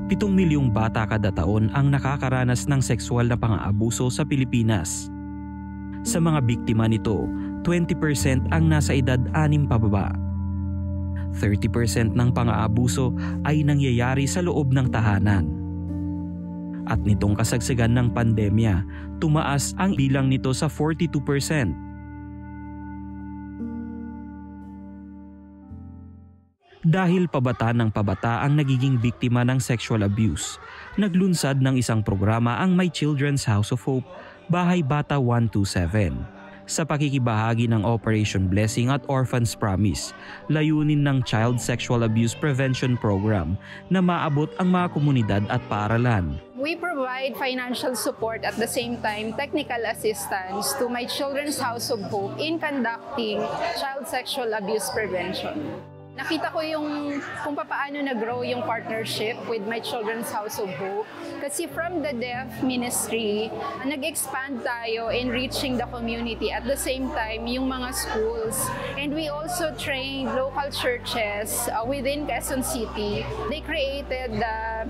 7 milyong bata kada taon ang nakakaranas ng sexual na pang-aabuso sa Pilipinas. Sa mga biktima nito, 20% ang nasa edad 6 pababa. 30% ng pang-aabuso ay nangyayari sa loob ng tahanan. At nitong kasagsagan ng pandemya, tumaas ang bilang nito sa 42%. Dahil pabata ng pabata ang nagiging biktima ng sexual abuse, naglunsad ng isang programa ang My Children's House of Hope, Bahay Bata 127. Sa pakikibahagi ng Operation Blessing at Orphans Promise, layunin ng Child Sexual Abuse Prevention Program na maabot ang mga komunidad at paaralan. We provide financial support at the same time technical assistance to My Children's House of Hope in conducting child sexual abuse prevention. Nakita ko yung kung paano nag-grow yung partnership with My Children's House of Hope. Kasi from the deaf ministry, nag-expand tayo in reaching the community at the same time yung mga schools. And we also trained local churches within Quezon City. They created the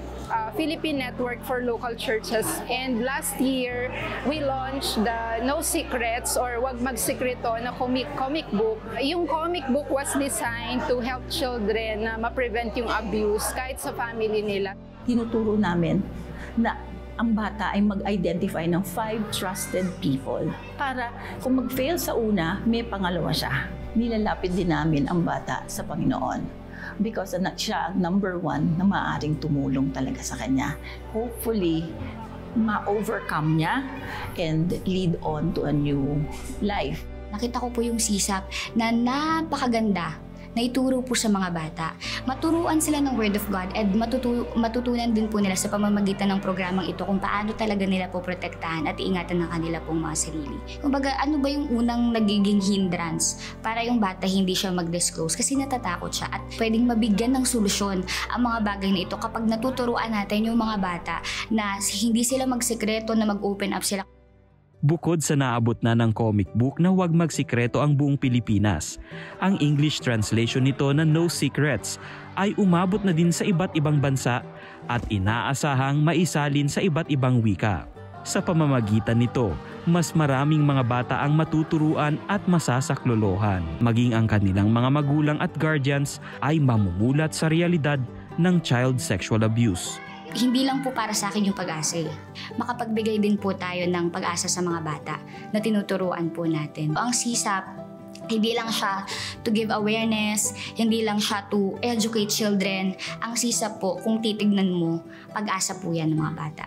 Philippine Network for Local Churches. And last year, we launched the No Secrets or Wag Magsikreto na comic book. Yung comic book was designed to help children na ma-prevent yung abuse kahit sa family nila. Tinuturo namin na ang bata ay mag-identify ng 5 trusted people para kung mag-fail sa una, may pangalawa siya. Nilalapit din namin ang bata sa Panginoon because siya ang number 1 na maaaring tumulong talaga sa kanya. Hopefully, ma-overcome niya and lead on to a new life. Nakita ko po yung sisap na napakaganda na ituro po sa mga bata. Maturuan sila ng Word of God at matutunan din po nila sa pamamagitan ng programang ito kung paano talaga nila po protektahan at iingatan ng kanila pong mga sarili. Kumbaga, ano ba yung unang nagiging hindrance para yung bata hindi siya mag-disclose? Kasi natatakot siya at pwedeng mabigyan ng solusyon ang mga bagay na ito kapag natuturuan natin yung mga bata na hindi sila magsekreto, na mag-open up sila. Bukod sa naabot na ng comic book na Huwag Magsikreto ang buong Pilipinas, ang English translation nito na No Secrets ay umabot na din sa iba't ibang bansa at inaasahang maisalin sa iba't ibang wika. Sa pamamagitan nito, mas maraming mga bata ang matuturuan at masasaklolohan. Maging ang kanilang mga magulang at guardians ay mamumulat sa realidad ng child sexual abuse. Hindi lang po para sa akin yung pag-asa. Makapagbigay din po tayo ng pag-asa sa mga bata na tinuturuan po natin. Ang CSAP, hindi lang siya to give awareness, hindi lang siya to educate children. Ang CSAP po, kung titignan mo, pag-asa po yan ng mga bata.